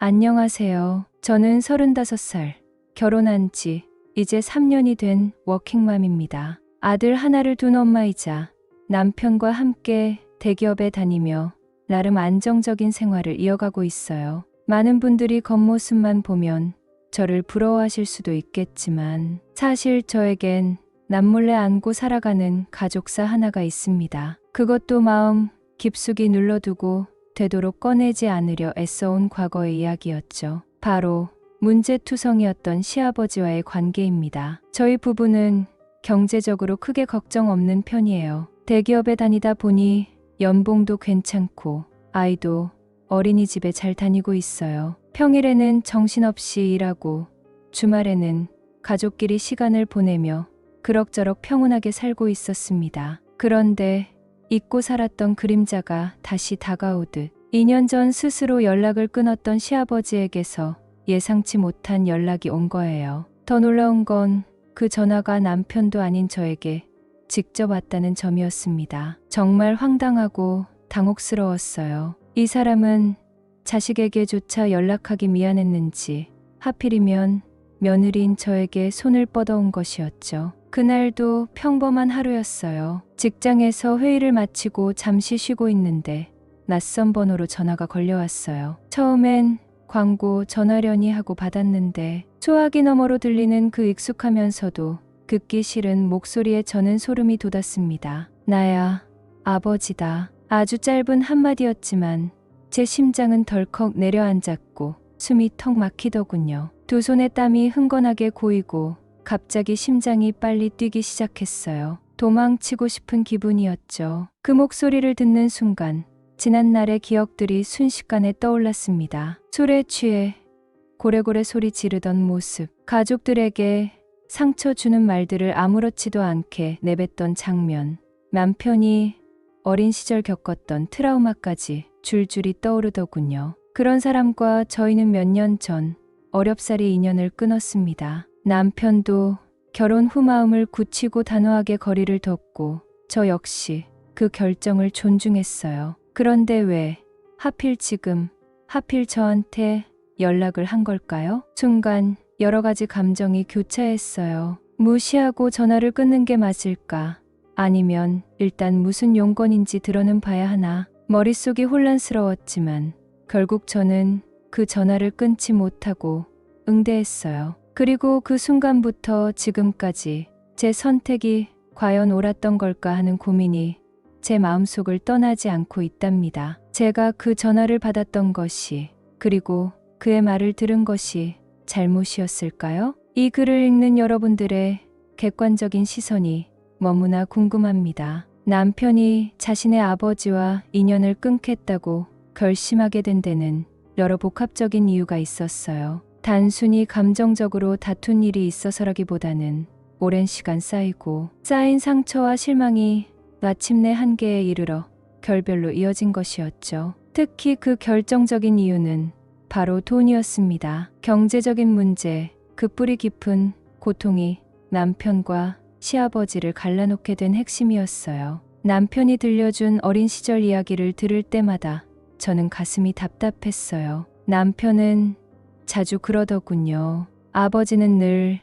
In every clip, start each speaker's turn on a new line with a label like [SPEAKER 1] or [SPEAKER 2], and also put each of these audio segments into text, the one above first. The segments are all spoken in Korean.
[SPEAKER 1] 안녕하세요. 저는 35살, 결혼한 지 이제 3년이 된 워킹맘입니다. 아들 하나를 둔 엄마이자 남편과 함께 대기업에 다니며 나름 안정적인 생활을 이어가고 있어요. 많은 분들이 겉모습만 보면 저를 부러워하실 수도 있겠지만 사실 저에겐 남몰래 안고 살아가는 가족사 하나가 있습니다. 그것도 마음 깊숙이 눌러두고 되도록 꺼내지 않으려 애써온 과거의 이야기였죠. 바로 문제투성이었던 시아버지와의 관계입니다. 저희 부부는 경제적으로 크게 걱정 없는 편이에요. 대기업에 다니다 보니 연봉도 괜찮고 아이도 어린이집에 잘 다니고 있어요. 평일에는 정신없이 일하고 주말에는 가족끼리 시간을 보내며 그럭저럭 평온하게 살고 있었습니다. 그런데 잊고 살았던 그림자가 다시 다가오듯 2년 전 스스로 연락을 끊었던 시아버지에게서 예상치 못한 연락이 온 거예요. 더 놀라운 건 그 전화가 남편도 아닌 저에게 직접 왔다는 점이었습니다. 정말 황당하고 당혹스러웠어요. 이 사람은 자식에게조차 연락하기 미안했는지 하필이면 며느리인 저에게 손을 뻗어온 것이었죠. 그날도 평범한 하루였어요. 직장에서 회의를 마치고 잠시 쉬고 있는데 낯선 번호로 전화가 걸려왔어요. 처음엔 광고 전화려니 하고 받았는데 소화기 너머로 들리는 그 익숙하면서도 듣기 싫은 목소리에 저는 소름이 돋았습니다. 나야, 아버지다. 아주 짧은 한마디였지만 제 심장은 덜컥 내려앉았고 숨이 턱 막히더군요. 두 손에 땀이 흥건하게 고이고 갑자기 심장이 빨리 뛰기 시작했어요. 도망치고 싶은 기분이었죠. 그 목소리를 듣는 순간 지난날의 기억들이 순식간에 떠올랐습니다. 술에 취해 고래고래 소리 지르던 모습, 가족들에게 상처 주는 말들을 아무렇지도 않게 내뱉던 장면, 남편이 어린 시절 겪었던 트라우마까지 줄줄이 떠오르더군요. 그런 사람과 저희는 몇 년 전 어렵사리 인연을 끊었습니다. 남편도 결혼 후 마음을 굳히고 단호하게 거리를 뒀고 저 역시 그 결정을 존중했어요. 그런데 왜 하필 지금, 하필 저한테 연락을 한 걸까요? 순간 여러 가지 감정이 교차했어요. 무시하고 전화를 끊는 게 맞을까? 아니면 일단 무슨 용건인지 들어는 봐야 하나? 머릿속이 혼란스러웠지만 결국 저는 그 전화를 끊지 못하고 응대했어요. 그리고 그 순간부터 지금까지 제 선택이 과연 옳았던 걸까 하는 고민이 제 마음속을 떠나지 않고 있답니다. 제가 그 전화를 받았던 것이, 그리고 그의 말을 들은 것이 잘못이었을까요? 이 글을 읽는 여러분들의 객관적인 시선이 너무나 궁금합니다. 남편이 자신의 아버지와 인연을 끊겠다고 결심하게 된 데는 여러 복합적인 이유가 있었어요. 단순히 감정적으로 다툰 일이 있어서라기보다는 오랜 시간 쌓인 상처와 실망이 마침내 한계에 이르러 결별로 이어진 것이었죠. 특히 그 결정적인 이유는 바로 돈이었습니다. 경제적인 문제, 그 뿌리 깊은 고통이 남편과 시아버지를 갈라놓게 된 핵심이었어요. 남편이 들려준 어린 시절 이야기를 들을 때마다 저는 가슴이 답답했어요. 남편은 자주 그러더군요. 아버지는 늘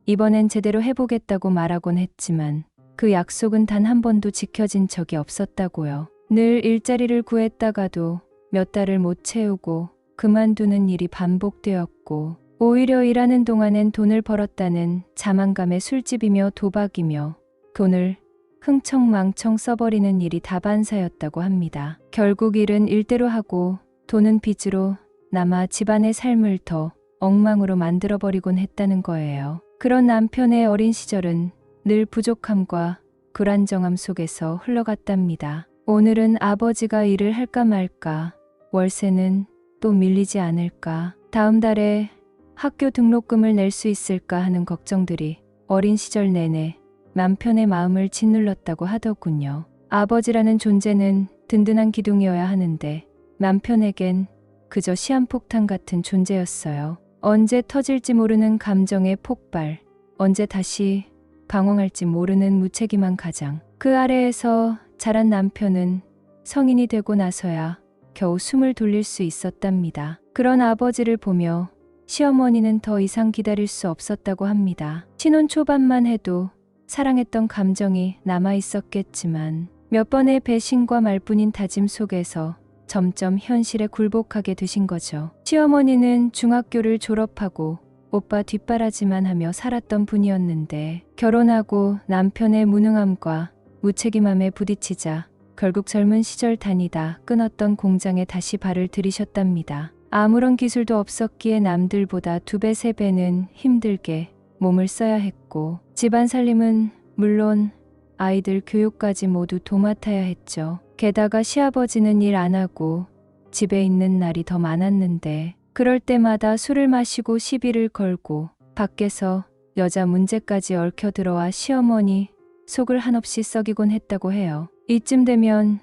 [SPEAKER 1] 이번엔 제대로 해보겠다고 말하곤 했지만 그 약속은 단 한 번도 지켜진 적이 없었다고요. 늘 일자리를 구했다가도 몇 달을 못 채우고 그만두는 일이 반복되었고 오히려 일하는 동안엔 돈을 벌었다는 자만감에 술집이며 도박이며 돈을 흥청망청 써버리는 일이 다반사였다고 합니다. 결국 일은 일대로 하고 돈은 빚으로 남아 집안의 삶을 더 엉망으로 만들어버리곤 했다는 거예요. 그런 남편의 어린 시절은 늘 부족함과 불안정함 속에서 흘러갔답니다. 오늘은 아버지가 일을 할까 말까, 월세는 또 밀리지 않을까, 다음 달에 학교 등록금을 낼 수 있을까 하는 걱정들이 어린 시절 내내 남편의 마음을 짓눌렀다고 하더군요. 아버지라는 존재는 든든한 기둥이어야 하는데 남편에겐 그저 시한폭탄 같은 존재였어요. 언제 터질지 모르는 감정의 폭발, 언제 다시 방황할지 모르는 무책임한 가장. 그 아래에서 자란 남편은 성인이 되고 나서야 겨우 숨을 돌릴 수 있었답니다. 그런 아버지를 보며 시어머니는 더 이상 기다릴 수 없었다고 합니다. 신혼 초반만 해도 사랑했던 감정이 남아 있었겠지만 몇 번의 배신과 말뿐인 다짐 속에서 점점 현실에 굴복하게 되신 거죠. 시어머니는 중학교를 졸업하고 오빠 뒷바라지만 하며 살았던 분이었는데 결혼하고 남편의 무능함과 무책임함에 부딪히자 결국 젊은 시절 다니다 끊었던 공장에 다시 발을 들이셨답니다. 아무런 기술도 없었기에 남들보다 2배, 3배는 힘들게 몸을 써야 했고 집안 살림은 물론 아이들 교육까지 모두 도맡아야 했죠. 게다가 시아버지는 일 안 하고 집에 있는 날이 더 많았는데 그럴 때마다 술을 마시고 시비를 걸고 밖에서 여자 문제까지 얽혀 들어와 시어머니 속을 한없이 썩이곤 했다고 해요. 이쯤 되면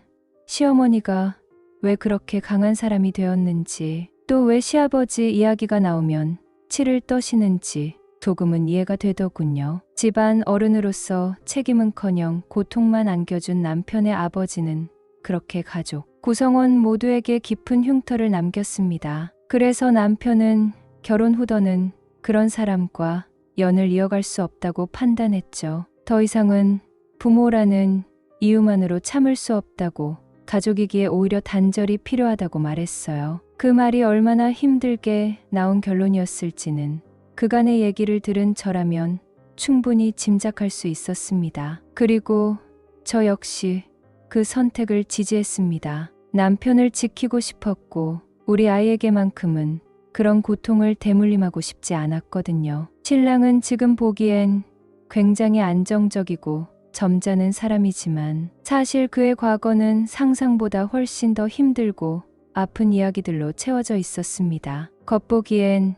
[SPEAKER 1] 시어머니가 왜 그렇게 강한 사람이 되었는지 또 왜 시아버지 이야기가 나오면 치를 떠시는지 조금은 이해가 되더군요. 집안 어른으로서 책임은커녕 고통만 안겨준 남편의 아버지는 그렇게 가족, 구성원 모두에게 깊은 흉터를 남겼습니다. 그래서 남편은 결혼 후 더는 그런 사람과 연을 이어갈 수 없다고 판단했죠. 더 이상은 부모라는 이유만으로 참을 수 없다고 가족이기에 오히려 단절이 필요하다고 말했어요. 그 말이 얼마나 힘들게 나온 결론이었을지는 그간의 얘기를 들은 저라면 충분히 짐작할 수 있었습니다. 그리고 저 역시 그 선택을 지지했습니다. 남편을 지키고 싶었고 우리 아이에게만큼은 그런 고통을 대물림하고 싶지 않았거든요. 신랑은 지금 보기엔 굉장히 안정적이고 점잖은 사람이지만 사실 그의 과거는 상상보다 훨씬 더 힘들고 아픈 이야기들로 채워져 있었습니다. 겉보기엔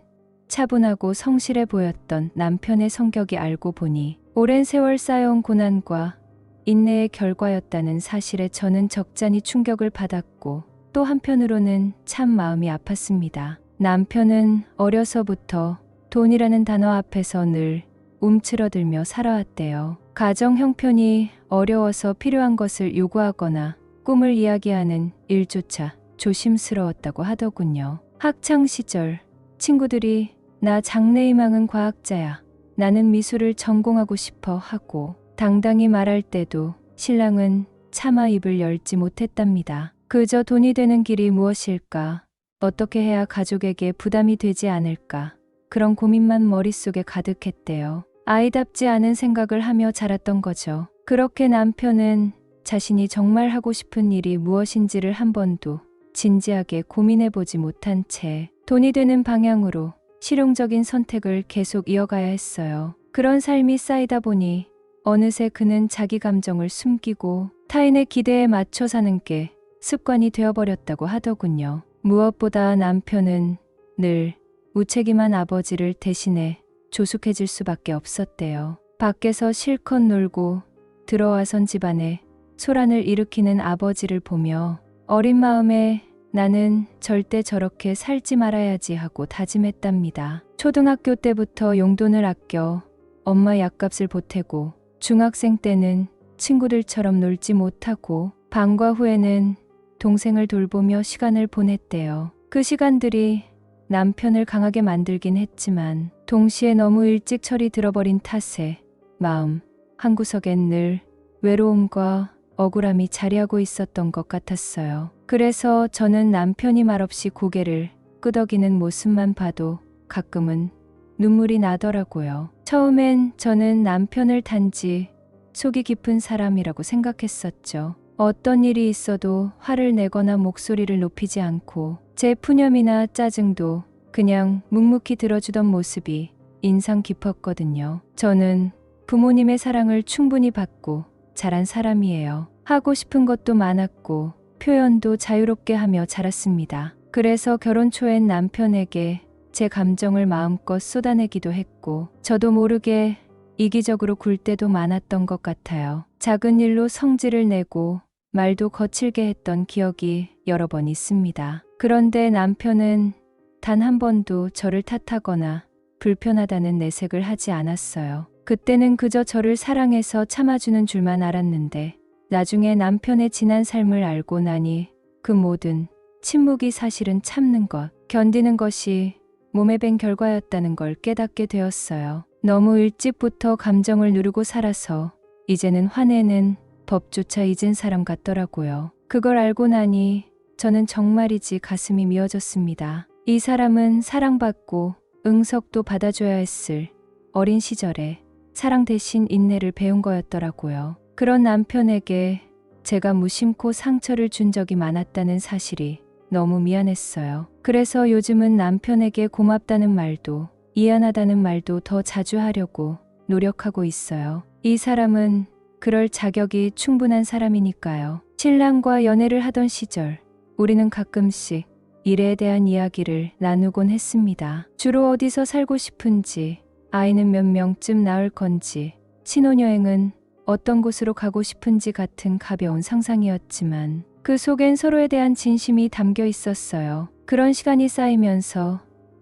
[SPEAKER 1] 차분하고 성실해 보였던 남편의 성격이 알고 보니 오랜 세월 쌓여온 고난과 인내의 결과였다는 사실에 저는 적잖이 충격을 받았고 또 한편으로는 참 마음이 아팠습니다. 남편은 어려서부터 돈이라는 단어 앞에서 늘 움츠러들며 살아왔대요. 가정 형편이 어려워서 필요한 것을 요구하거나 꿈을 이야기하는 일조차 조심스러웠다고 하더군요. 학창 시절 친구들이 나 장래희망은 과학자야. 나는 미술을 전공하고 싶어 하고 당당히 말할 때도 신랑은 차마 입을 열지 못했답니다. 그저 돈이 되는 길이 무엇일까? 어떻게 해야 가족에게 부담이 되지 않을까? 그런 고민만 머릿속에 가득했대요. 아이답지 않은 생각을 하며 자랐던 거죠. 그렇게 남편은 자신이 정말 하고 싶은 일이 무엇인지를 한 번도 진지하게 고민해보지 못한 채 돈이 되는 방향으로 실용적인 선택을 계속 이어가야 했어요. 그런 삶이 쌓이다 보니 어느새 그는 자기 감정을 숨기고 타인의 기대에 맞춰 사는 게 습관이 되어버렸다고 하더군요. 무엇보다 남편은 늘 무책임한 아버지를 대신해 조숙해질 수밖에 없었대요. 밖에서 실컷 놀고 들어와선 집안에 소란을 일으키는 아버지를 보며 어린 마음에 나는 절대 저렇게 살지 말아야지 하고 다짐했답니다. 초등학교 때부터 용돈을 아껴 엄마 약값을 보태고 중학생 때는 친구들처럼 놀지 못하고 방과 후에는 동생을 돌보며 시간을 보냈대요. 그 시간들이 남편을 강하게 만들긴 했지만 동시에 너무 일찍 철이 들어버린 탓에 마음 한구석엔 늘 외로움과 억울함이 자리하고 있었던 것 같았어요. 그래서 저는 남편이 말없이 고개를 끄덕이는 모습만 봐도 가끔은 눈물이 나더라고요. 처음엔 저는 남편을 단지 속이 깊은 사람이라고 생각했었죠. 어떤 일이 있어도 화를 내거나 목소리를 높이지 않고 제 푸념이나 짜증도 그냥 묵묵히 들어주던 모습이 인상 깊었거든요. 저는 부모님의 사랑을 충분히 받고 자란 사람이에요. 하고 싶은 것도 많았고 표현도 자유롭게 하며 자랐습니다. 그래서 결혼 초엔 남편에게 제 감정을 마음껏 쏟아내기도 했고 저도 모르게 이기적으로 굴 때도 많았던 것 같아요. 작은 일로 성질을 내고 말도 거칠게 했던 기억이 여러 번 있습니다. 그런데 남편은 단 한 번도 저를 탓하거나 불편하다는 내색을 하지 않았어요. 그때는 그저 저를 사랑해서 참아주는 줄만 알았는데 나중에 남편의 지난 삶을 알고 나니 그 모든 침묵이 사실은 참는 것, 견디는 것이 몸에 밴 결과였다는 걸 깨닫게 되었어요. 너무 일찍부터 감정을 누르고 살아서 이제는 화내는 법조차 잊은 사람 같더라고요. 그걸 알고 나니 저는 정말이지 가슴이 미어졌습니다. 이 사람은 사랑받고 응석도 받아줘야 했을 어린 시절에 사랑 대신 인내를 배운 거였더라고요. 그런 남편에게 제가 무심코 상처를 준 적이 많았다는 사실이 너무 미안했어요. 그래서 요즘은 남편에게 고맙다는 말도 미안하다는 말도 더 자주 하려고 노력하고 있어요. 이 사람은 그럴 자격이 충분한 사람이니까요. 신랑과 연애를 하던 시절 우리는 가끔씩 일에 대한 이야기를 나누곤 했습니다. 주로 어디서 살고 싶은지, 아이는 몇 명쯤 낳을 건지, 신혼여행은 어떤 곳으로 가고 싶은지 같은 가벼운 상상이었지만 그 속엔 서로에 대한 진심이 담겨 있었어요. 그런 시간이 쌓이면서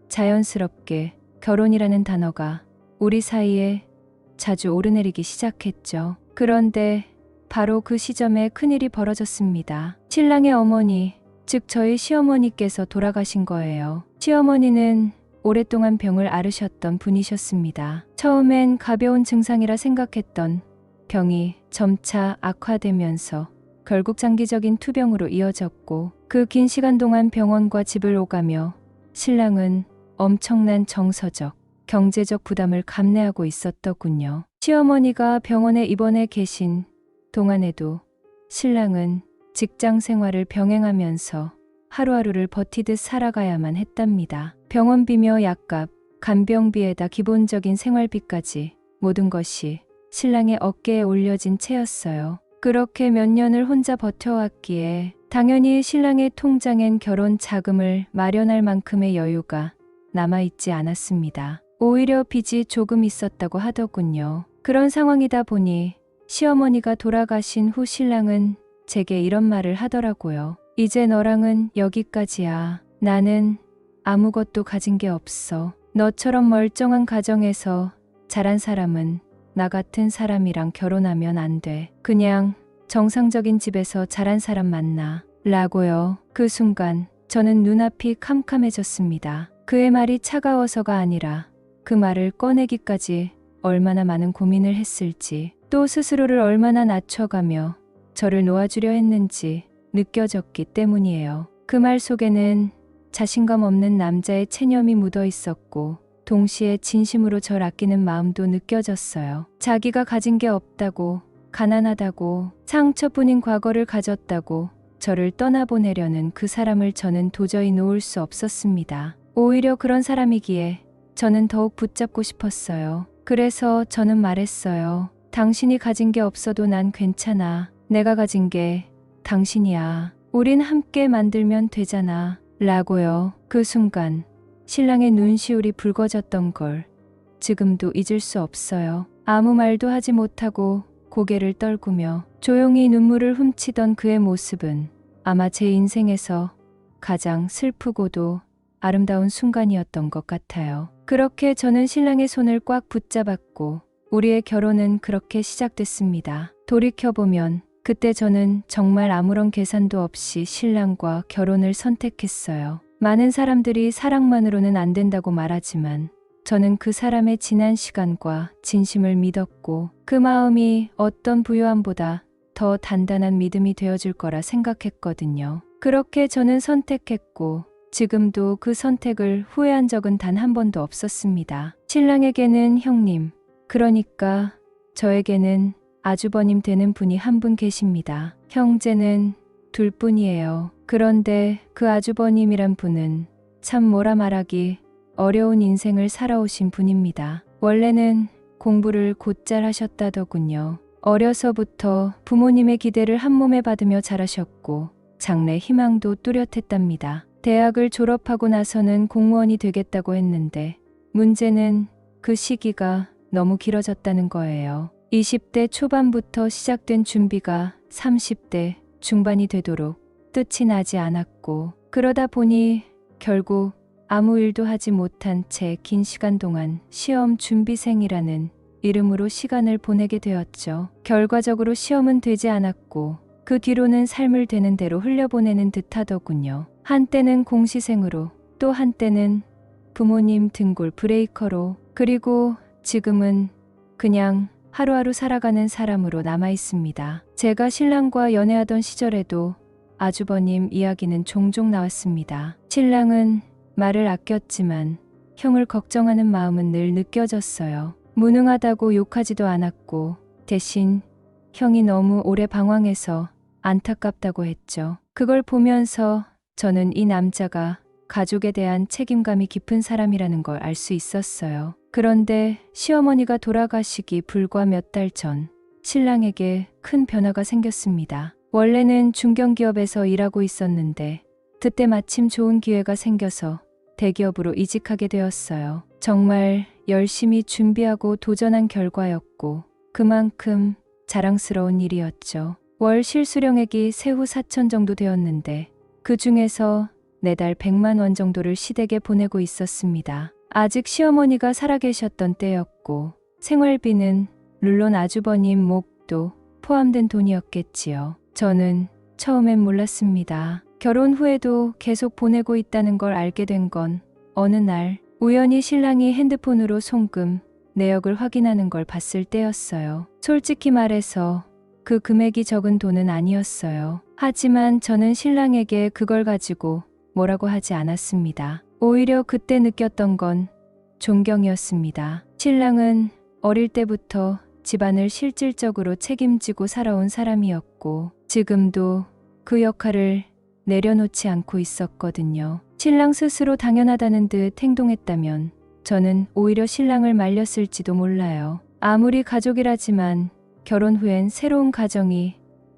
[SPEAKER 1] 자연스럽게 결혼이라는 단어가 우리 사이에 자주 오르내리기 시작했죠. 그런데 바로 그 시점에 큰일이 벌어졌습니다. 신랑의 어머니, 즉 저희 시어머니께서 돌아가신 거예요. 시어머니는 오랫동안 병을 앓으셨던 분이셨습니다. 처음엔 가벼운 증상이라 생각했던 병이 점차 악화되면서 결국 장기적인 투병으로 이어졌고 그 긴 시간 동안 병원과 집을 오가며 신랑은 엄청난 정서적, 경제적 부담을 감내하고 있었더군요. 시어머니가 병원에 입원해 계신 동안에도 신랑은 직장 생활을 병행하면서 하루하루를 버티듯 살아가야만 했답니다. 병원비며 약값, 간병비에다 기본적인 생활비까지 모든 것이 신랑의 어깨에 올려진 채였어요. 그렇게 몇 년을 혼자 버텨왔기에 당연히 신랑의 통장엔 결혼 자금을 마련할 만큼의 여유가 남아있지 않았습니다. 오히려 빚이 조금 있었다고 하더군요. 그런 상황이다 보니 시어머니가 돌아가신 후 신랑은 제게 이런 말을 하더라고요. 이제 너랑은 여기까지야. 나는 아무것도 가진 게 없어. 너처럼 멀쩡한 가정에서 자란 사람은 나 같은 사람이랑 결혼하면 안 돼. 그냥 정상적인 집에서 자란 사람 만나. 라고요. 그 순간 저는 눈앞이 캄캄해졌습니다. 그의 말이 차가워서가 아니라 그 말을 꺼내기까지 얼마나 많은 고민을 했을지, 또 스스로를 얼마나 낮춰가며 저를 놓아주려 했는지 느껴졌기 때문이에요. 그 말 속에는 자신감 없는 남자의 체념이 묻어 있었고 동시에 진심으로 절 아끼는 마음도 느껴졌어요. 자기가 가진 게 없다고, 가난하다고, 상처뿐인 과거를 가졌다고 저를 떠나보내려는 그 사람을 저는 도저히 놓을 수 없었습니다. 오히려 그런 사람이기에 저는 더욱 붙잡고 싶었어요. 그래서 저는 말했어요. 당신이 가진 게 없어도 난 괜찮아. 내가 가진 게 당신이야. 우린 함께 만들면 되잖아. 라고요. 그 순간 신랑의 눈시울이 붉어졌던 걸 지금도 잊을 수 없어요. 아무 말도 하지 못하고 고개를 떨구며 조용히 눈물을 훔치던 그의 모습은 아마 제 인생에서 가장 슬프고도 아름다운 순간이었던 것 같아요. 그렇게 저는 신랑의 손을 꽉 붙잡았고 우리의 결혼은 그렇게 시작됐습니다. 돌이켜보면 그때 저는 정말 아무런 계산도 없이 신랑과 결혼을 선택했어요. 많은 사람들이 사랑만으로는 안 된다고 말하지만 저는 그 사람의 지난 시간과 진심을 믿었고 그 마음이 어떤 부유함보다 더 단단한 믿음이 되어줄 거라 생각했거든요. 그렇게 저는 선택했고 지금도 그 선택을 후회한 적은 단 한 번도 없었습니다. 신랑에게는 형님, 그러니까 저에게는 아주버님 되는 분이 한 분 계십니다. 형제는 둘뿐이에요. 그런데 그 아주버님이란 분은 참 뭐라 말하기 어려운 인생을 살아오신 분입니다. 원래는 공부를 곧잘 하셨다더군요. 어려서부터 부모님의 기대를 한몸에 받으며 자라셨고 장래 희망도 뚜렷했답니다. 대학을 졸업하고 나서는 공무원이 되겠다고 했는데 문제는 그 시기가 너무 길어졌다는 거예요. 20대 초반부터 시작된 준비가 30대 중반이 되도록 끝이 나지 않았고 그러다 보니 결국 아무 일도 하지 못한 채 긴 시간 동안 시험 준비생이라는 이름으로 시간을 보내게 되었죠. 결과적으로 시험은 되지 않았고 그 뒤로는 삶을 되는 대로 흘려보내는 듯 하더군요. 한때는 공시생으로 또 한때는 부모님 등골 브레이커로, 그리고 지금은 그냥 하루하루 살아가는 사람으로 남아 있습니다. 제가 신랑과 연애하던 시절에도 아주버님 이야기는 종종 나왔습니다. 신랑은 말을 아꼈지만 형을 걱정하는 마음은 늘 느껴졌어요. 무능하다고 욕하지도 않았고 대신 형이 너무 오래 방황해서 안타깝다고 했죠. 그걸 보면서 저는 이 남자가 가족에 대한 책임감이 깊은 사람이라는 걸 알 수 있었어요. 그런데 시어머니가 돌아가시기 불과 몇 달 전 신랑에게 큰 변화가 생겼습니다. 원래는 중견기업에서 일하고 있었는데 그때 마침 좋은 기회가 생겨서 대기업으로 이직하게 되었어요. 정말 열심히 준비하고 도전한 결과였고 그만큼 자랑스러운 일이었죠. 월 실수령액이 세후 4천 정도 되었는데 그 중에서 매달 100만 원 정도를 시댁에 보내고 있었습니다. 아직 시어머니가 살아계셨던 때였고 생활비는 물론 아주버님 몫도 포함된 돈이었겠지요. 저는 처음엔 몰랐습니다. 결혼 후에도 계속 보내고 있다는 걸 알게 된 건 어느 날 우연히 신랑이 핸드폰으로 송금 내역을 확인하는 걸 봤을 때였어요. 솔직히 말해서 그 금액이 적은 돈은 아니었어요. 하지만 저는 신랑에게 그걸 가지고 뭐라고 하지 않았습니다. 오히려 그때 느꼈던 건 존경이었습니다. 신랑은 어릴 때부터 집안을 실질적으로 책임지고 살아온 사람이었고 지금도 그 역할을 내려놓지 않고 있었거든요. 신랑 스스로 당연하다는 듯 행동했다면 저는 오히려 신랑을 말렸을지도 몰라요. 아무리 가족이라지만 결혼 후엔 새로운 가정이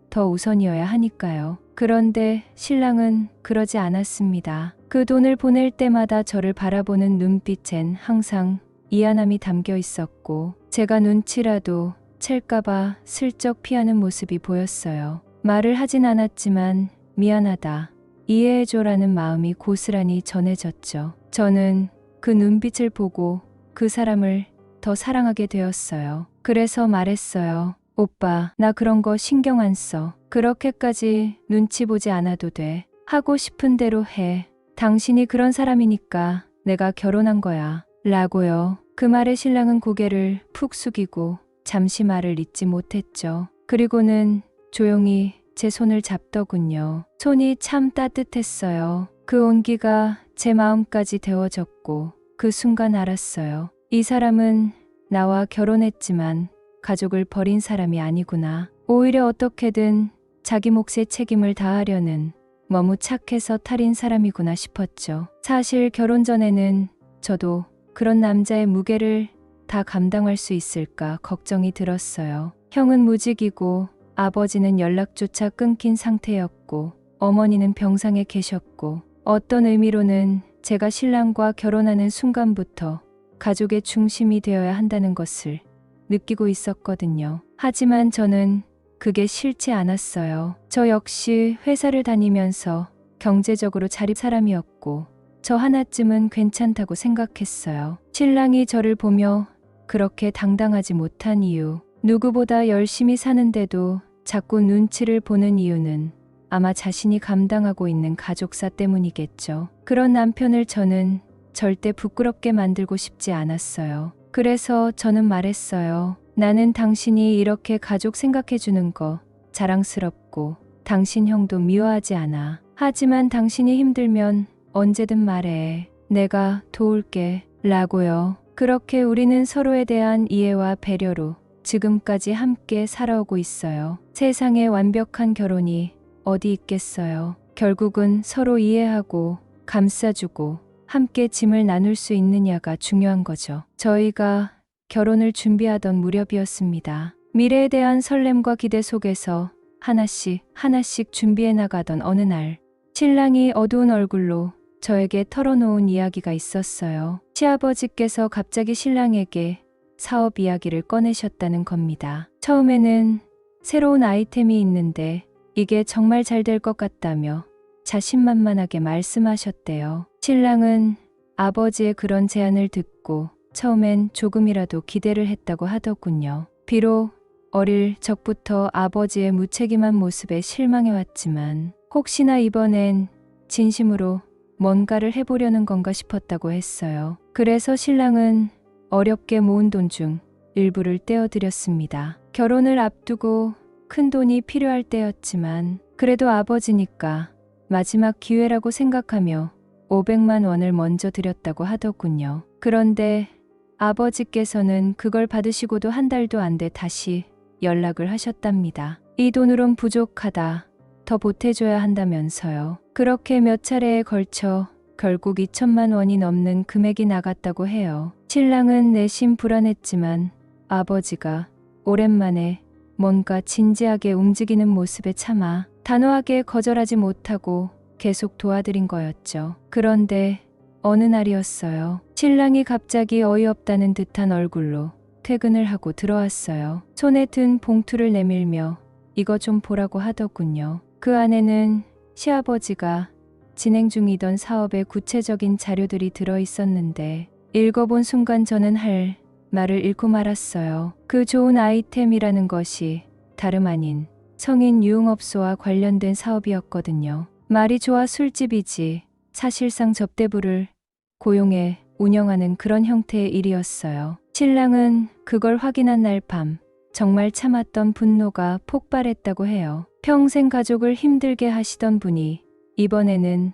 [SPEAKER 1] 더 우선이어야 하니까요. 그런데 신랑은 그러지 않았습니다. 그 돈을 보낼 때마다 저를 바라보는 눈빛엔 항상 미안함이 담겨 있었고 제가 눈치라도 챌까봐 슬쩍 피하는 모습이 보였어요. 말을 하진 않았지만 미안하다, 이해해줘라는 마음이 고스란히 전해졌죠. 저는 그 눈빛을 보고 그 사람을 더 사랑하게 되었어요. 그래서 말했어요. 오빠, 나 그런 거 신경 안 써. 그렇게까지 눈치 보지 않아도 돼. 하고 싶은 대로 해. 당신이 그런 사람이니까 내가 결혼한 거야. 라고요. 그 말에 신랑은 고개를 푹 숙이고 잠시 말을 잇지 못했죠. 그리고는 조용히 제 손을 잡더군요. 손이 참 따뜻했어요. 그 온기가 제 마음까지 데워졌고 그 순간 알았어요. 이 사람은 나와 결혼했지만 가족을 버린 사람이 아니구나. 오히려 어떻게든 자기 몫의 책임을 다하려는 너무 착해서 탈인 사람이구나 싶었죠. 사실 결혼 전에는 저도 그런 남자의 무게를 다 감당할 수 있을까 걱정이 들었어요. 형은 무직이고 아버지는 연락조차 끊긴 상태였고 어머니는 병상에 계셨고 어떤 의미로는 제가 신랑과 결혼하는 순간부터 가족의 중심이 되어야 한다는 것을 느끼고 있었거든요. 하지만 저는 그게 싫지 않았어요. 저 역시 회사를 다니면서 경제적으로 자립 사람이었고 저 하나쯤은 괜찮다고 생각했어요. 신랑이 저를 보며 그렇게 당당하지 못한 이유, 누구보다 열심히 사는데도 자꾸 눈치를 보는 이유는 아마 자신이 감당하고 있는 가족사 때문이겠죠. 그런 남편을 저는 절대 부끄럽게 만들고 싶지 않았어요. 그래서 저는 말했어요. 나는 당신이 이렇게 가족 생각해주는 거 자랑스럽고 당신 형도 미워하지 않아. 하지만 당신이 힘들면 언제든 말해. 내가 도울게. 라고요. 그렇게 우리는 서로에 대한 이해와 배려로 지금까지 함께 살아오고 있어요. 세상에 완벽한 결혼이 어디 있겠어요. 결국은 서로 이해하고 감싸주고 함께 짐을 나눌 수 있느냐가 중요한 거죠. 저희가 결혼을 준비하던 무렵이었습니다. 미래에 대한 설렘과 기대 속에서 하나씩 준비해 나가던 어느 날 신랑이 어두운 얼굴로 저에게 털어놓은 이야기가 있었어요. 시아버지께서 갑자기 신랑에게 사업 이야기를 꺼내셨다는 겁니다. 처음에는 새로운 아이템이 있는데 이게 정말 잘 될 것 같다며 자신만만하게 말씀하셨대요. 신랑은 아버지의 그런 제안을 듣고 처음엔 조금이라도 기대를 했다고 하더군요. 비록 어릴 적부터 아버지의 무책임한 모습에 실망해왔지만 혹시나 이번엔 진심으로 뭔가를 해보려는 건가 싶었다고 했어요. 그래서 신랑은 어렵게 모은 돈 중 일부를 떼어드렸습니다. 결혼을 앞두고 큰 돈이 필요할 때였지만 그래도 아버지니까 마지막 기회라고 생각하며 500만 원을 먼저 드렸다고 하더군요. 그런데 아버지께서는 그걸 받으시고도 한 달도 안 돼 다시 연락을 하셨답니다. 이 돈으론 부족하다. 더 보태줘야 한다면서요. 그렇게 몇 차례에 걸쳐 결국 2천만 원이 넘는 금액이 나갔다고 해요. 신랑은 내심 불안했지만 아버지가 오랜만에 뭔가 진지하게 움직이는 모습에 차마 단호하게 거절하지 못하고 계속 도와드린 거였죠. 그런데 어느 날이었어요. 신랑이 갑자기 어이없다는 듯한 얼굴로 퇴근을 하고 들어왔어요. 손에 든 봉투를 내밀며 이거 좀 보라고 하더군요. 그 안에는 시아버지가 진행 중이던 사업의 구체적인 자료들이 들어 있었는데 읽어본 순간 저는 할 말을 잃고 말았어요. 그 좋은 아이템이라는 것이 다름 아닌 성인 유흥업소와 관련된 사업이었거든요. 말이 좋아 술집이지 사실상 접대부를 고용해 운영하는 그런 형태의 일이었어요. 신랑은 그걸 확인한 날 밤 정말 참았던 분노가 폭발했다고 해요. 평생 가족을 힘들게 하시던 분이 이번에는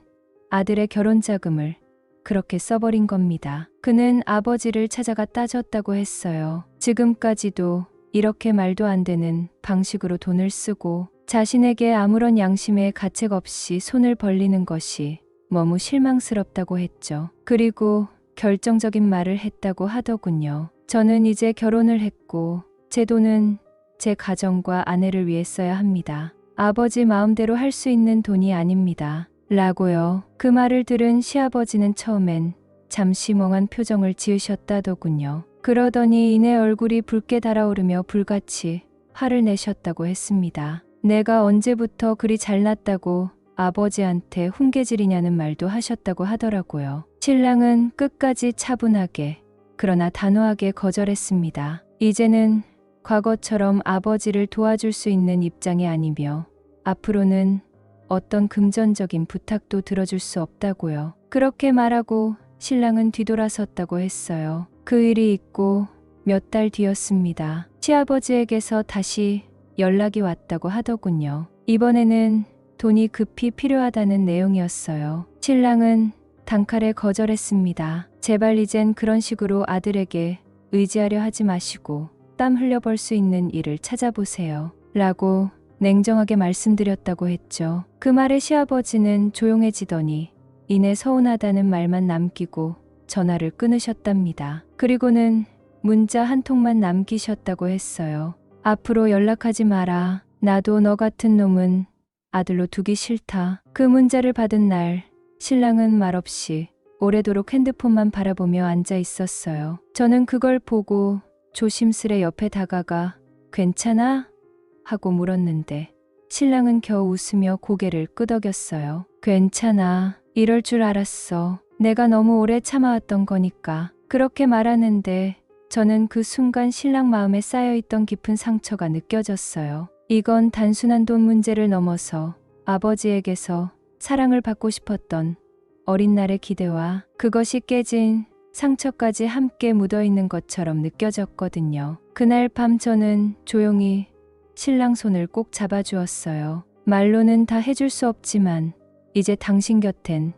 [SPEAKER 1] 아들의 결혼 자금을 그렇게 써버린 겁니다. 그는 아버지를 찾아가 따졌다고 했어요. 지금까지도 이렇게 말도 안 되는 방식으로 돈을 쓰고 자신에게 아무런 양심의 가책 없이 손을 벌리는 것이 너무 실망스럽다고 했죠. 그리고 결정적인 말을 했다고 하더군요. 저는 이제 결혼을 했고 제 돈은 제 가정과 아내를 위해 써야 합니다. 아버지 마음대로 할 수 있는 돈이 아닙니다. 라고요. 그 말을 들은 시아버지는 처음엔 잠시 멍한 표정을 지으셨다더군요. 그러더니 이내 얼굴이 붉게 달아오르며 불같이 화를 내셨다고 했습니다. 내가 언제부터 그리 잘났다고 아버지한테 훈계질이냐는 말도 하셨다고 하더라고요. 신랑은 끝까지 차분하게 그러나 단호하게 거절했습니다. 이제는 과거처럼 아버지를 도와줄 수 있는 입장이 아니며 앞으로는 어떤 금전적인 부탁도 들어줄 수 없다고요. 그렇게 말하고 신랑은 뒤돌아섰다고 했어요. 그 일이 있고 몇 달 뒤였습니다. 시아버지에게서 다시 연락이 왔다고 하더군요. 이번에는 돈이 급히 필요하다는 내용이었어요. 신랑은 단칼에 거절했습니다. 제발 이젠 그런 식으로 아들에게 의지하려 하지 마시고 땀 흘려볼 수 있는 일을 찾아보세요. 라고 냉정하게 말씀드렸다고 했죠. 그 말에 시아버지는 조용해지더니 이내 서운하다는 말만 남기고 전화를 끊으셨답니다. 그리고는 문자 한 통만 남기셨다고 했어요. 앞으로 연락하지 마라. 나도 너 같은 놈은 아들로 두기 싫다. 그 문자를 받은 날 신랑은 말없이 오래도록 핸드폰만 바라보며 앉아 있었어요. 저는 그걸 보고 조심스레 옆에 다가가 괜찮아? 하고 물었는데 신랑은 겨우 웃으며 고개를 끄덕였어요. 괜찮아. 이럴 줄 알았어. 내가 너무 오래 참아왔던 거니까. 그렇게 말하는데 저는 그 순간 신랑 마음에 쌓여있던 깊은 상처가 느껴졌어요. 이건 단순한 돈 문제를 넘어서 아버지에게서 사랑을 받고 싶었던 어린 날의 기대와 그것이 깨진 상처까지 함께 묻어있는 것처럼 느껴졌거든요. 그날 밤 저는 조용히 신랑 손을 꼭 잡아주었어요. 말로는 다 해줄 수 없지만 이제 당신 곁엔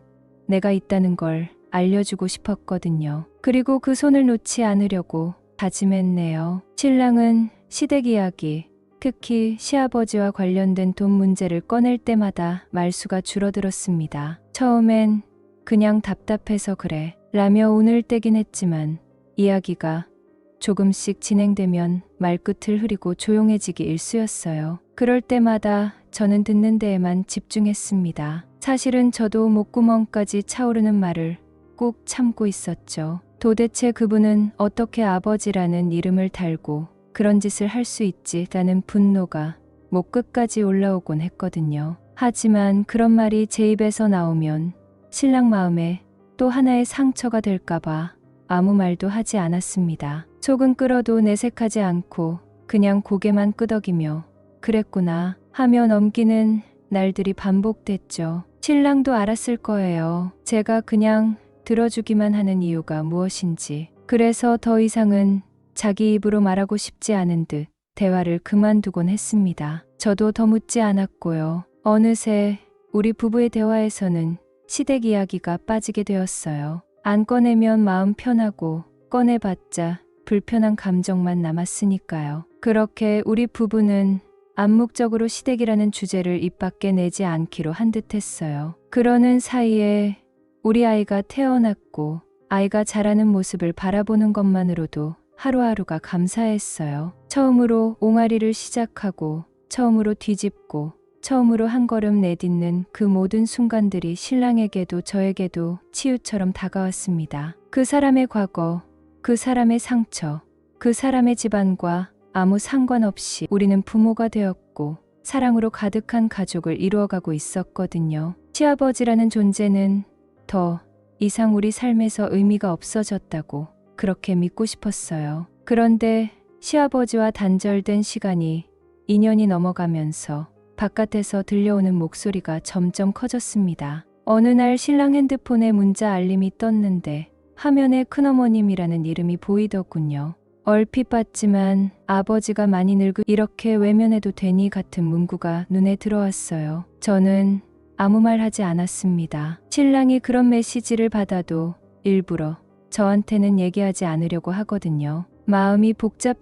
[SPEAKER 1] 내가 있다는 걸 알려주고 싶었거든요. 그리고 그 손을 놓지 않으려고 다짐했네요. 신랑은 시댁 이야기, 특히 시아버지와 관련된 돈 문제를 꺼낼 때마다 말수가 줄어들었습니다. 처음엔 그냥 답답해서 그래 라며 운을 떼긴 했지만 이야기가 조금씩 진행되면 말끝을 흐리고 조용해지기 일쑤였어요. 그럴 때마다 저는 듣는 데에만 집중했습니다. 사실은 저도 목구멍까지 차오르는 말을 꾹 참고 있었죠. 도대체 그분은 어떻게 아버지라는 이름을 달고 그런 짓을 할 수 있지라는 분노가 목 끝까지 올라오곤 했거든요. 하지만 그런 말이 제 입에서 나오면 신랑 마음에 또 하나의 상처가 될까봐 아무 말도 하지 않았습니다. 속은 끓어도 내색하지 않고 그냥 고개만 끄덕이며 그랬구나 하며 넘기는 날들이 반복됐죠. 신랑도 알았을 거예요. 제가 그냥 들어주기만 하는 이유가 무엇인지. 그래서 더 이상은 자기 입으로 말하고 싶지 않은 듯 대화를 그만두곤 했습니다. 저도 더 묻지 않았고요. 어느새 우리 부부의 대화에서는 시댁 이야기가 빠지게 되었어요. 안 꺼내면 마음 편하고 꺼내봤자 불편한 감정만 남았으니까요. 그렇게 우리 부부는 암묵적으로 시댁이라는 주제를 입 밖에 내지 않기로 한 듯 했어요. 그러는 사이에 우리 아이가 태어났고 아이가 자라는 모습을 바라보는 것만으로도 하루하루가 감사했어요. 처음으로 옹알이를 시작하고 처음으로 뒤집고 처음으로 한 걸음 내딛는 그 모든 순간들이 신랑에게도 저에게도 치유처럼 다가왔습니다. 그 사람의 과거, 그 사람의 상처, 그 사람의 집안과 아무 상관없이 우리는 부모가 되었고 사랑으로 가득한 가족을 이루어가고 있었거든요. 시아버지라는 존재는 더 이상 우리 삶에서 의미가 없어졌다고 그렇게 믿고 싶었어요. 그런데 시아버지와 단절된 시간이 2년이 넘어가면서 바깥에서 들려오는 목소리가 점점 커졌습니다. 어느 날 신랑 핸드폰에 문자 알림이 떴는데 화면에 큰어머님이라는 이름이 보이더군요. 얼핏 봤지만 아버지가 많이 늙고 이렇게 외면해도 되니 같은 문구가 눈에 들어왔어요. 저는 아무 말 하지 않았습니다. 신랑이 그런 메시지를 받아도 일부러 저한테는 얘기하지 않으려고 하거든요. 마음이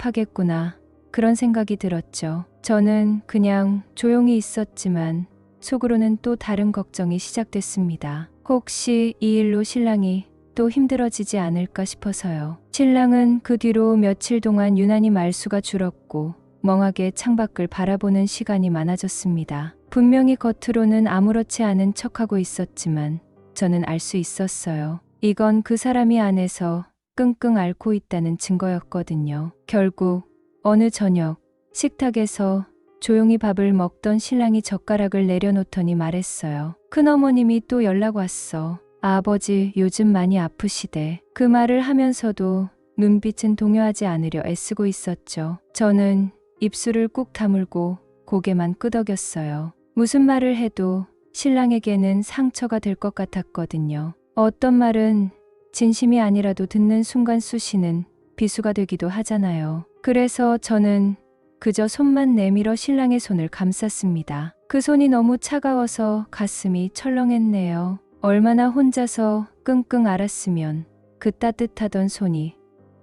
[SPEAKER 1] 복잡하겠구나 그런 생각이 들었죠. 저는 그냥 조용히 있었지만 속으로는 또 다른 걱정이 시작됐습니다. 혹시 이 일로 신랑이 또 힘들어지지 않을까 싶어서요. 신랑은 그 뒤로 며칠 동안 유난히 말수가 줄었고 멍하게 창밖을 바라보는 시간이 많아졌습니다. 분명히 겉으로는 아무렇지 않은 척하고 있었지만 저는 알 수 있었어요. 이건 그 사람이 안에서 끙끙 앓고 있다는 증거였거든요. 결국 어느 저녁 식탁에서 조용히 밥을 먹던 신랑이 젓가락을 내려놓더니 말했어요. 큰어머님이 또 연락 왔어. 아버지 요즘 많이 아프시대. 그 말을 하면서도 눈빛은 동요하지 않으려 애쓰고 있었죠. 저는 입술을 꾹 다물고 고개만 끄덕였어요. 무슨 말을 해도 신랑에게는 상처가 될 것 같았거든요. 어떤 말은 진심이 아니라도 듣는 순간 쑤시는 비수가 되기도 하잖아요. 그래서 저는 그저 손만 내밀어 신랑의 손을 감쌌습니다. 그 손이 너무 차가워서 가슴이 철렁했네요. 얼마나 혼자서 끙끙 앓았으면 그 따뜻하던 손이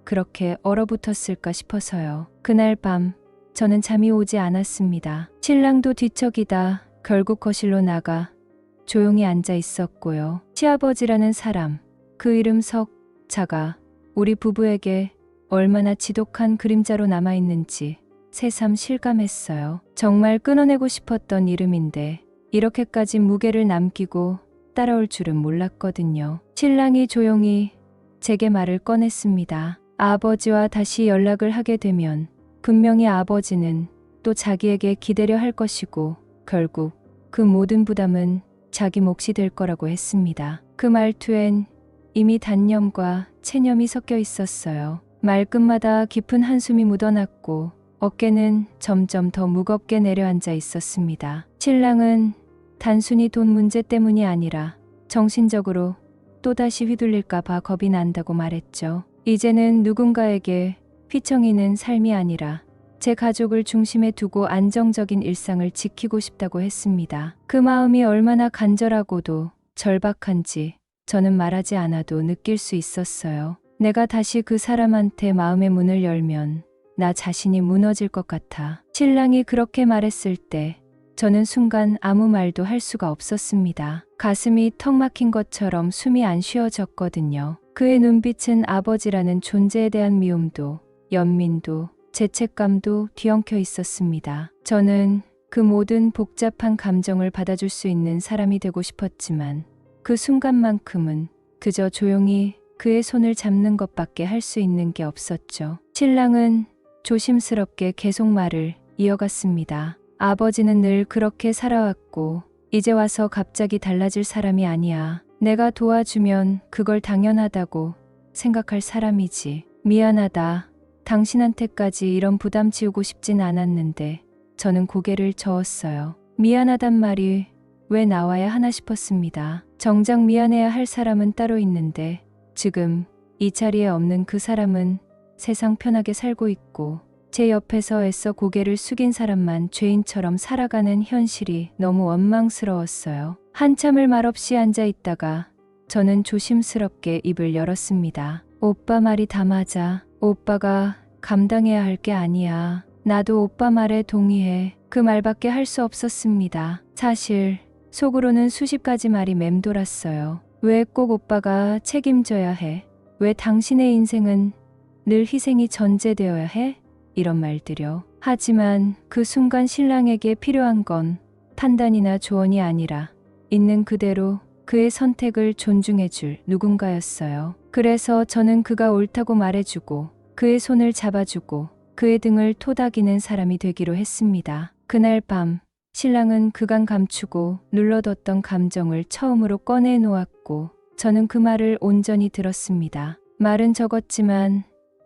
[SPEAKER 1] 그렇게 얼어붙었을까 싶어서요. 그날 밤 저는 잠이 오지 않았습니다. 신랑도 뒤척이다 결국 거실로 나가 조용히 앉아 있었고요. 시아버지라는 사람, 그 이름 석자가 우리 부부에게 얼마나 지독한 그림자로 남아있는지 새삼 실감했어요. 정말 끊어내고 싶었던 이름인데 이렇게까지 무게를 남기고 따라올 줄은 몰랐거든요. 신랑이 조용히 제게 말을 꺼냈습니다. 아버지와 다시 연락을 하게 되면 분명히 아버지는 또 자기에게 기대려 할 것이고 결국 그 모든 부담은 자기 몫이 될 거라고 했습니다. 그 말투엔 이미 단념과 체념이 섞여 있었어요. 말끝마다 깊은 한숨이 묻어났고 어깨는 점점 더 무겁게 내려앉아 있었습니다. 신랑은 단순히 돈 문제 때문이 아니라 정신적으로 또다시 휘둘릴까 봐 겁이 난다고 말했죠. 이제는 누군가에게 휘청이는 삶이 아니라 제 가족을 중심에 두고 안정적인 일상을 지키고 싶다고 했습니다. 그 마음이 얼마나 간절하고도 절박한지 저는 말하지 않아도 느낄 수 있었어요. 내가 다시 그 사람한테 마음의 문을 열면 나 자신이 무너질 것 같아. 신랑이 그렇게 말했을 때 저는 순간 아무 말도 할 수가 없었습니다. 가슴이 턱 막힌 것처럼 숨이 안 쉬어졌거든요. 그의 눈빛은 아버지라는 존재에 대한 미움도 연민도 죄책감도 뒤엉켜 있었습니다. 저는 그 모든 복잡한 감정을 받아줄 수 있는 사람이 되고 싶었지만 그 순간만큼은 그저 조용히 그의 손을 잡는 것밖에 할 수 있는 게 없었죠. 신랑은 조심스럽게 계속 말을 이어갔습니다. 아버지는 늘 그렇게 살아왔고 이제 와서 갑자기 달라질 사람이 아니야. 내가 도와주면 그걸 당연하다고 생각할 사람이지. 미안하다. 당신한테까지 이런 부담 지우고 싶진 않았는데 저는 고개를 저었어요. 미안하단 말이 왜 나와야 하나 싶었습니다. 정작 미안해야 할 사람은 따로 있는데 지금 이 자리에 없는 그 사람은 세상 편하게 살고 있고 제 옆에서 애써 고개를 숙인 사람만 죄인처럼 살아가는 현실이 너무 원망스러웠어요. 한참을 말없이 앉아 있다가 저는 조심스럽게 입을 열었습니다. 오빠 말이 다 맞아. 오빠가 감당해야 할 게 아니야. 나도 오빠 말에 동의해. 그 말밖에 할 수 없었습니다. 사실 속으로는 수십 가지 말이 맴돌았어요. 왜 꼭 오빠가 책임져야 해? 왜 당신의 인생은 늘 희생이 전제되어야 해? 이런 말들요. 하지만 그 순간 신랑에게 필요한 건 판단이나 조언이 아니라 있는 그대로 그의 선택을 존중해줄 누군가였어요. 그래서 저는 그가 옳다고 말해주고 그의 손을 잡아주고 그의 등을 토닥이는 사람이 되기로 했습니다. 그날 밤 신랑은 그간 감추고 눌러뒀던 감정을 처음으로 꺼내 놓았고 저는 그 말을 온전히 들었습니다. 말은 적었지만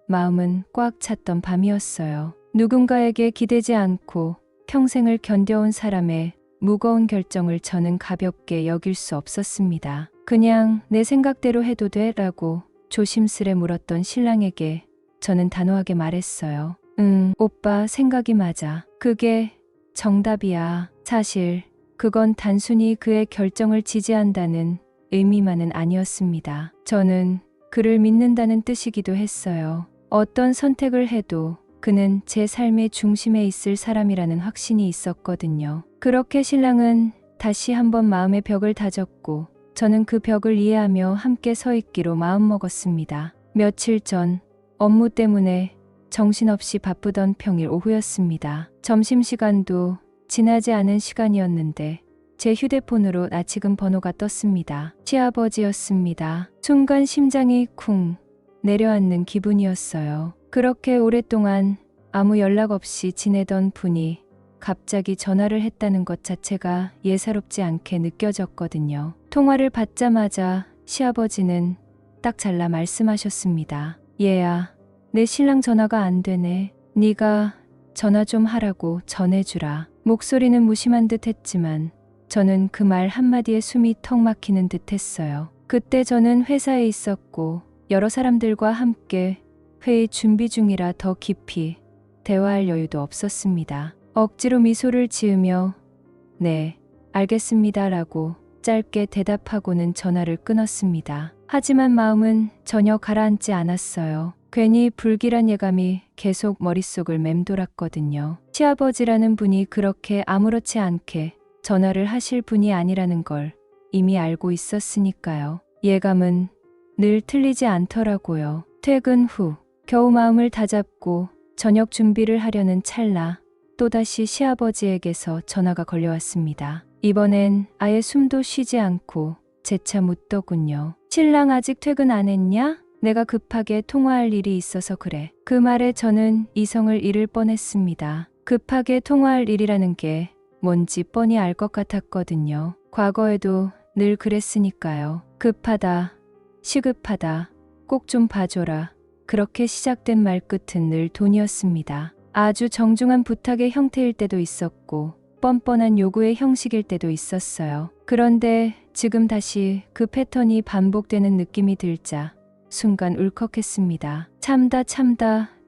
[SPEAKER 1] 마음은 꽉 찼던 밤이었어요. 누군가에게 기대지 않고 평생을 견뎌온 사람의 무거운 결정을 저는 가볍게 여길 수 없었습니다. 그냥 내 생각대로 해도 돼? 라고 조심스레 물었던 신랑에게 저는 단호하게 말했어요. 응, 오빠 생각이 맞아. 그게 정답이야. 사실 그건 단순히 그의 결정을 지지한다는 의미만은 아니었습니다. 저는 그를 믿는다는 뜻이기도 했어요. 어떤 선택을 해도 그는 제 삶의 중심에 있을 사람이라는 확신이 있었거든요. 그렇게 신랑은 다시 한번 마음의 벽을 다졌고 저는 그 벽을 이해하며 함께 서 있기로 마음먹었습니다. 며칠 전 업무 때문에 정신없이 바쁘던 평일 오후였습니다. 점심시간도 지나지 않은 시간이었는데 제 휴대폰으로 나치금 번호가 떴습니다. 시아버지였습니다. 순간 심장이 쿵 내려앉는 기분이었어요. 그렇게 오랫동안 아무 연락 없이 지내던 분이 갑자기 전화를 했다는 것 자체가 예사롭지 않게 느껴졌거든요. 통화를 받자마자 시아버지는 딱 잘라 말씀하셨습니다. 얘야, 내 신랑 전화가 안 되네. 네가 전화 좀 하라고 전해주라. 목소리는 무심한 듯 했지만 저는 그 말 한마디에 숨이 턱 막히는 듯 했어요. 그때 저는 회사에 있었고 여러 사람들과 함께 회의 준비 중이라 더 깊이 대화할 여유도 없었습니다. 억지로 미소를 지으며 네, 알겠습니다 라고 짧게 대답하고는 전화를 끊었습니다. 하지만 마음은 전혀 가라앉지 않았어요. 괜히 불길한 예감이 계속 머릿속을 맴돌았거든요. 시아버지라는 분이 그렇게 아무렇지 않게 전화를 하실 분이 아니라는 걸 이미 알고 있었으니까요. 예감은 늘 틀리지 않더라고요. 퇴근 후 겨우 마음을 다잡고 저녁 준비를 하려는 찰나 또다시 시아버지에게서 전화가 걸려왔습니다. 이번엔 아예 숨도 쉬지 않고 재차 묻더군요. 신랑 아직 퇴근 안 했냐? 내가 급하게 통화할 일이 있어서 그래. 그 말에 저는 이성을 잃을 뻔했습니다. 급하게 통화할 일이라는 게 뭔지 뻔히 알 것 같았거든요. 과거에도 늘 그랬으니까요. 급하다, 시급하다, 꼭 좀 봐줘라. 그렇게 시작된 말끝은 늘 돈이었습니다. 아주 정중한 부탁의 형태일 때도 있었고 뻔뻔한 요구의 형식일 때도 있었어요. 그런데 지금 다시 그 패턴이 반복되는 느낌이 들자 순간 울컥했습니다. 참다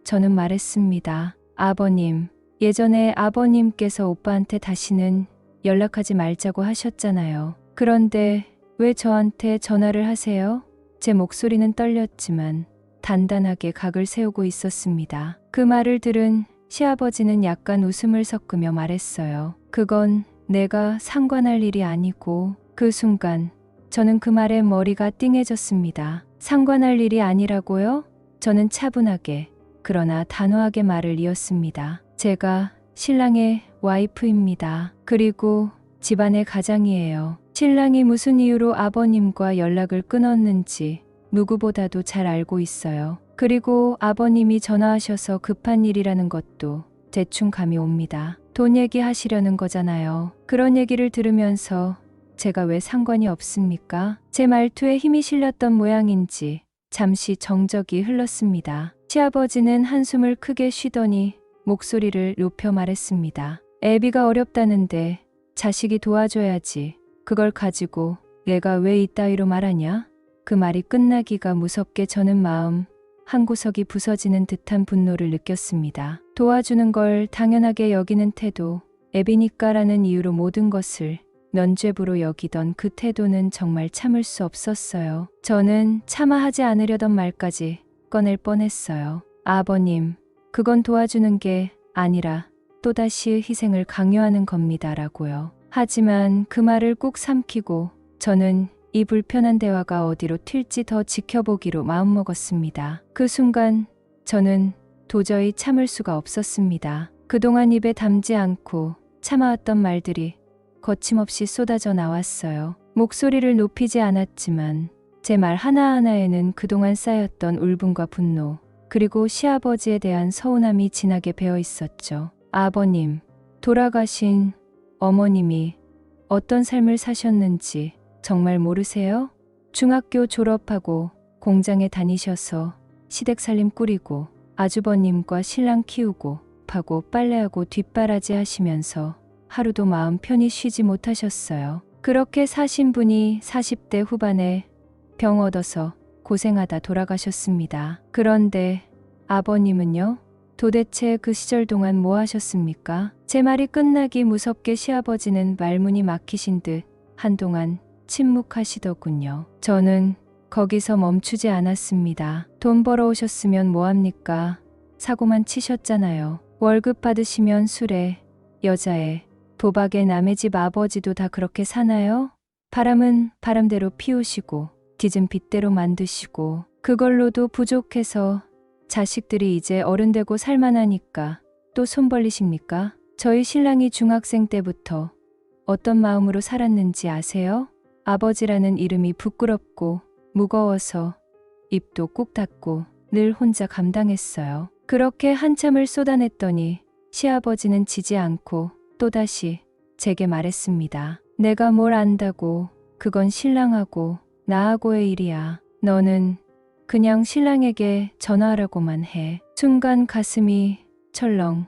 [SPEAKER 1] 저는 말했습니다. 아버님, 예전에 아버님께서 오빠한테 다시는 연락하지 말자고 하셨잖아요. 그런데 왜 저한테 전화를 하세요? 제 목소리는 떨렸지만 단단하게 각을 세우고 있었습니다. 그 말을 들은 시아버지는 약간 웃음을 섞으며 말했어요. 그건 내가 상관할 일이 아니고. 그 순간 저는 그 말에 머리가 띵해졌습니다. 상관할 일이 아니라고요? 저는 차분하게 그러나 단호하게 말을 이었습니다. 제가 신랑의 와이프입니다. 그리고 집안의 가장이에요. 신랑이 무슨 이유로 아버님과 연락을 끊었는지 누구보다도 잘 알고 있어요. 그리고 아버님이 전화하셔서 급한 일이라는 것도 대충 감이 옵니다. 돈 얘기하시려는 거잖아요. 그런 얘기를 들으면서 제가 왜 상관이 없습니까? 제 말투에 힘이 실렸던 모양인지 잠시 정적이 흘렀습니다. 시아버지는 한숨을 크게 쉬더니 목소리를 높여 말했습니다. 애비가 어렵다는데 자식이 도와줘야지. 그걸 가지고 내가 왜 이따위로 말하냐? 그 말이 끝나기가 무섭게 저는 마음 한 구석이 부서지는 듯한 분노를 느꼈습니다. 도와주는 걸 당연하게 여기는 태도, 애비니까라는 이유로 모든 것을 면죄부로 여기던 그 태도는 정말 참을 수 없었어요. 저는 차마 하지 않으려던 말까지 꺼낼 뻔했어요. 아버님, 그건 도와주는 게 아니라 또다시 희생을 강요하는 겁니다라고요. 하지만 그 말을 꾹 삼키고 저는 이 불편한 대화가 어디로 튈지 더 지켜보기로 마음먹었습니다. 그 순간 저는 도저히 참을 수가 없었습니다. 그동안 입에 담지 않고 참아왔던 말들이 거침없이 쏟아져 나왔어요. 목소리를 높이지 않았지만 제 말 하나하나에는 그동안 쌓였던 울분과 분노, 그리고 시아버지에 대한 서운함이 진하게 배어 있었죠. 아버님, 돌아가신 어머님이 어떤 삶을 사셨는지 정말 모르세요? 중학교 졸업하고 공장에 다니셔서 시댁살림 꾸리고 아주버님과 신랑 키우고 밥하고 빨래하고 뒷바라지 하시면서 하루도 마음 편히 쉬지 못하셨어요. 그렇게 사신 분이 40대 후반에 병 얻어서 고생하다 돌아가셨습니다. 그런데 아버님은요? 도대체 그 시절 동안 뭐 하셨습니까? 제 말이 끝나기 무섭게 시아버지는 말문이 막히신 듯 한동안 침묵하시더군요. 저는 거기서 멈추지 않았습니다. 돈 벌어오셨으면 뭐합니까? 사고만 치셨잖아요. 월급 받으시면 술에, 여자에, 도박에 남의 집 아버지도 다 그렇게 사나요? 바람은 바람대로 피우시고 빚은 빚대로 만드시고 그걸로도 부족해서 자식들이 이제 어른 되고 살만하니까 또 손 벌리십니까? 저희 신랑이 중학생 때부터 어떤 마음으로 살았는지 아세요? 아버지라는 이름이 부끄럽고 무거워서 입도 꾹 닫고 늘 혼자 감당했어요. 그렇게 한참을 쏟아냈더니 시아버지는 지지 않고 또다시 제게 말했습니다. 내가 뭘 안다고, 그건 신랑하고 나하고의 일이야. 너는 그냥 신랑에게 전화하라고만 해. 순간 가슴이 철렁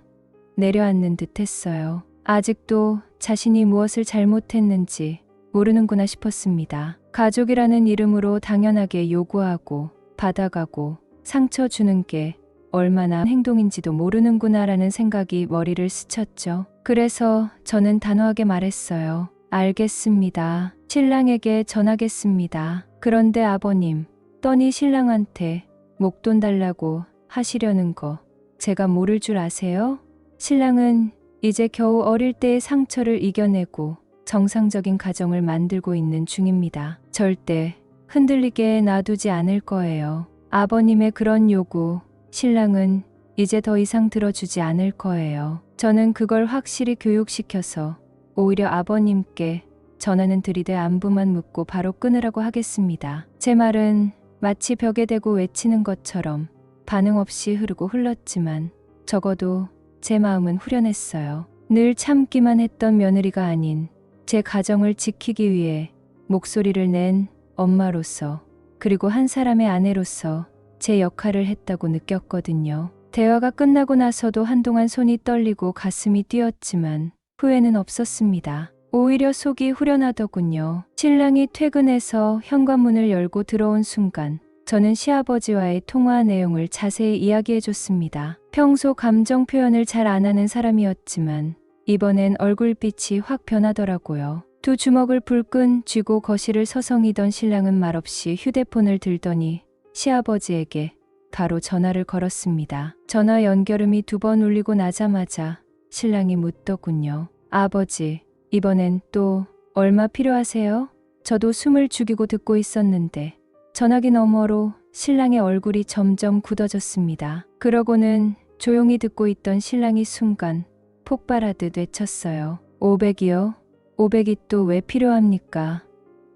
[SPEAKER 1] 내려앉는 듯 했어요. 아직도 자신이 무엇을 잘못했는지 모르는구나 싶었습니다. 가족이라는 이름으로 당연하게 요구하고 받아가고 상처 주는 게 얼마나 행동인지도 모르는구나라는 생각이 머리를 스쳤죠. 그래서 저는 단호하게 말했어요. 알겠습니다. 신랑에게 전하겠습니다. 그런데 아버님, 떠니 신랑한테 목돈 달라고 하시려는 거 제가 모를 줄 아세요? 신랑은 이제 겨우 어릴 때의 상처를 이겨내고 정상적인 가정을 만들고 있는 중입니다. 절대 흔들리게 놔두지 않을 거예요. 아버님의 그런 요구, 신랑은 이제 더 이상 들어주지 않을 거예요. 저는 그걸 확실히 교육시켜서 오히려 아버님께 전화는 들이대 안부만 묻고 바로 끊으라고 하겠습니다. 제 말은 마치 벽에 대고 외치는 것처럼 반응 없이 흐르고 흘렀지만 적어도 제 마음은 후련했어요. 늘 참기만 했던 며느리가 아닌 제 가정을 지키기 위해 목소리를 낸 엄마로서, 그리고 한 사람의 아내로서 제 역할을 했다고 느꼈거든요. 대화가 끝나고 나서도 한동안 손이 떨리고 가슴이 뛰었지만 후회는 없었습니다. 오히려 속이 후련하더군요. 신랑이 퇴근해서 현관문을 열고 들어온 순간 저는 시아버지와의 통화 내용을 자세히 이야기해줬습니다. 평소 감정 표현을 잘 안 하는 사람이었지만 이번엔 얼굴빛이 확 변하더라고요. 두 주먹을 불끈 쥐고 거실을 서성이던 신랑은 말없이 휴대폰을 들더니 시아버지에게 바로 전화를 걸었습니다. 전화 연결음이 2번 울리고 나자마자 신랑이 묻더군요. 아버지, 이번엔 또 얼마 필요하세요? 저도 숨을 죽이고 듣고 있었는데 전화기 너머로 신랑의 얼굴이 점점 굳어졌습니다. 그러고는 조용히 듣고 있던 신랑이 순간 폭발하듯 외쳤어요. 500이요? 500이 또 왜 필요합니까?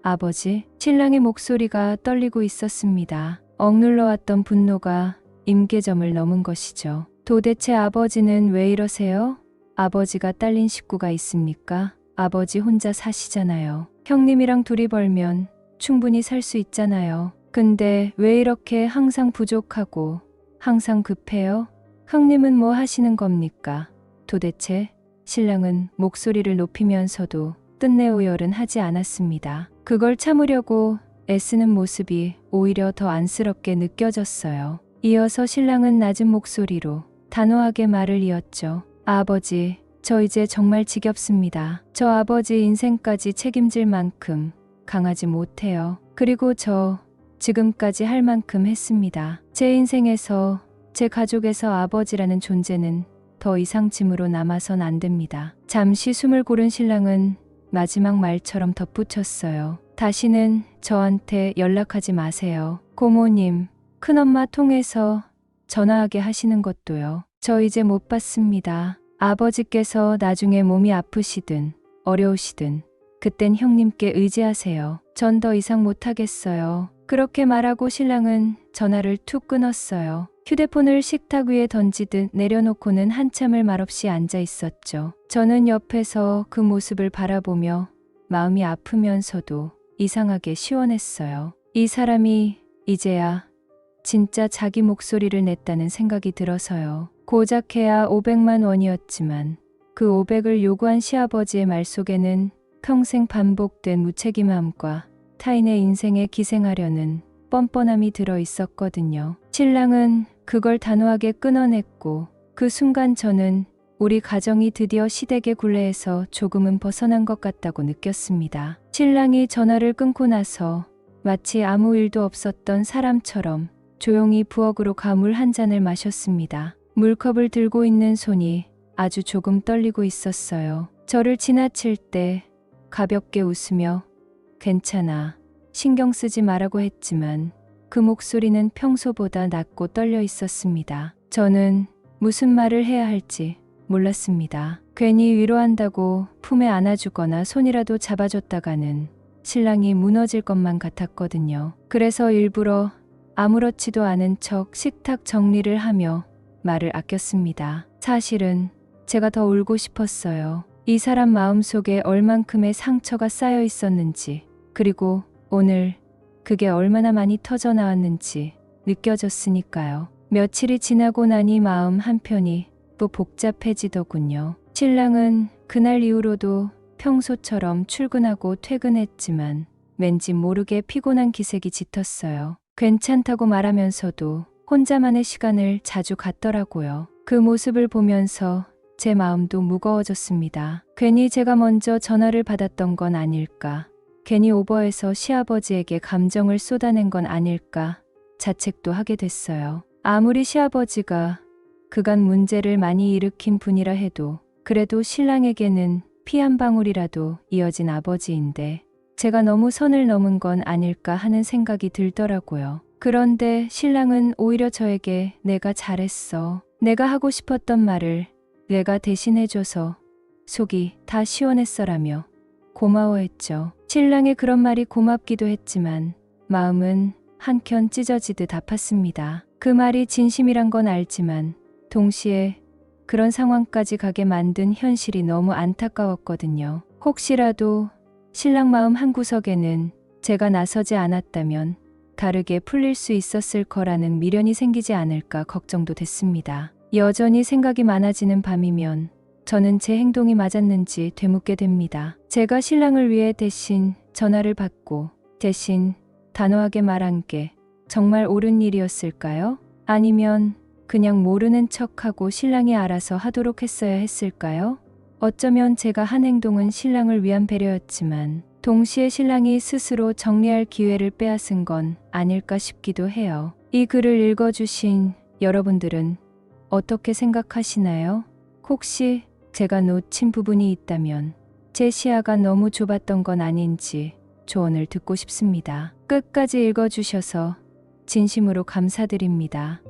[SPEAKER 1] 아버지, 신랑의 목소리가 떨리고 있었습니다. 억눌러왔던 분노가 임계점을 넘은 것이죠. 도대체 아버지는 왜 이러세요? 아버지가 딸린 식구가 있습니까? 아버지 혼자 사시잖아요. 형님이랑 둘이 벌면 충분히 살 수 있잖아요. 근데 왜 이렇게 항상 부족하고 항상 급해요? 형님은 뭐 하시는 겁니까? 도대체? 신랑은 목소리를 높이면서도 끝내 오열은 하지 않았습니다. 그걸 참으려고 애쓰는 모습이 오히려 더 안쓰럽게 느껴졌어요. 이어서 신랑은 낮은 목소리로 단호하게 말을 이었죠. 아버지, 저 이제 정말 지겹습니다. 저 아버지 인생까지 책임질 만큼 강하지 못해요. 그리고 저 지금까지 할 만큼 했습니다. 제 인생에서, 제 가족에서 아버지라는 존재는 더 이상 짐으로 남아선 안 됩니다. 잠시 숨을 고른 신랑은 마지막 말처럼 덧붙였어요. 다시는 저한테 연락하지 마세요. 고모님, 큰엄마 통해서 전화하게 하시는 것도요. 저 이제 못 받습니다. 아버지께서 나중에 몸이 아프시든 어려우시든 그땐 형님께 의지하세요. 전 더 이상 못하겠어요. 그렇게 말하고 신랑은 전화를 툭 끊었어요. 휴대폰을 식탁 위에 던지듯 내려놓고는 한참을 말없이 앉아 있었죠. 저는 옆에서 그 모습을 바라보며 마음이 아프면서도 이상하게 시원했어요. 이 사람이 이제야 진짜 자기 목소리를 냈다는 생각이 들어서요. 고작해야 500만 원이었지만 그 500을 요구한 시아버지의 말 속에는 평생 반복된 무책임함과 타인의 인생에 기생하려는 뻔뻔함이 들어 있었거든요. 신랑은 그걸 단호하게 끊어냈고 그 순간 저는 우리 가정이 드디어 시댁의 굴레에서 조금은 벗어난 것 같다고 느꼈습니다. 신랑이 전화를 끊고 나서 마치 아무 일도 없었던 사람처럼 조용히 부엌으로 가 물 한 잔을 마셨습니다. 물컵을 들고 있는 손이 아주 조금 떨리고 있었어요. 저를 지나칠 때 가볍게 웃으며 괜찮아, 신경 쓰지 말라고 했지만 그 목소리는 평소보다 낮고 떨려 있었습니다. 저는 무슨 말을 해야 할지 몰랐습니다. 괜히 위로한다고 품에 안아주거나 손이라도 잡아줬다가는 신랑이 무너질 것만 같았거든요. 그래서 일부러 아무렇지도 않은 척 식탁 정리를 하며 말을 아꼈습니다. 사실은 제가 더 울고 싶었어요. 이 사람 마음속에 얼만큼의 상처가 쌓여 있었는지, 그리고 오늘 그게 얼마나 많이 터져 나왔는지 느껴졌으니까요. 며칠이 지나고 나니 마음 한편이 또 복잡해지더군요. 신랑은 그날 이후로도 평소처럼 출근하고 퇴근했지만 왠지 모르게 피곤한 기색이 짙었어요. 괜찮다고 말하면서도 혼자만의 시간을 자주 갖더라고요. 그 모습을 보면서 제 마음도 무거워졌습니다. 괜히 제가 먼저 전화를 받았던 건 아닐까, 괜히 오버해서 시아버지에게 감정을 쏟아낸 건 아닐까 자책도 하게 됐어요. 아무리 시아버지가 그간 문제를 많이 일으킨 분이라 해도 그래도 신랑에게는 피 한 방울이라도 이어진 아버지인데 제가 너무 선을 넘은 건 아닐까 하는 생각이 들더라고요. 그런데 신랑은 오히려 저에게 내가 잘했어, 내가 하고 싶었던 말을 내가 대신해줘서 속이 다 시원했어라며 고마워했죠. 신랑의 그런 말이 고맙기도 했지만 마음은 한켠 찢어지듯 아팠습니다. 그 말이 진심이란 건 알지만 동시에 그런 상황까지 가게 만든 현실이 너무 안타까웠거든요. 혹시라도 신랑 마음 한구석에는 제가 나서지 않았다면 다르게 풀릴 수 있었을 거라는 미련이 생기지 않을까 걱정도 됐습니다. 여전히 생각이 많아지는 밤이면 저는 제 행동이 맞았는지 되묻게 됩니다. 제가 신랑을 위해 대신 전화를 받고 대신 단호하게 말한 게 정말 옳은 일이었을까요? 아니면 그냥 모르는 척하고 신랑이 알아서 하도록 했어야 했을까요? 어쩌면 제가 한 행동은 신랑을 위한 배려였지만 동시에 신랑이 스스로 정리할 기회를 빼앗은 건 아닐까 싶기도 해요. 이 글을 읽어주신 여러분들은 어떻게 생각하시나요? 혹시 제가 놓친 부분이 있다면 제 시야가 너무 좁았던 건 아닌지 조언을 듣고 싶습니다. 끝까지 읽어주셔서 진심으로 감사드립니다.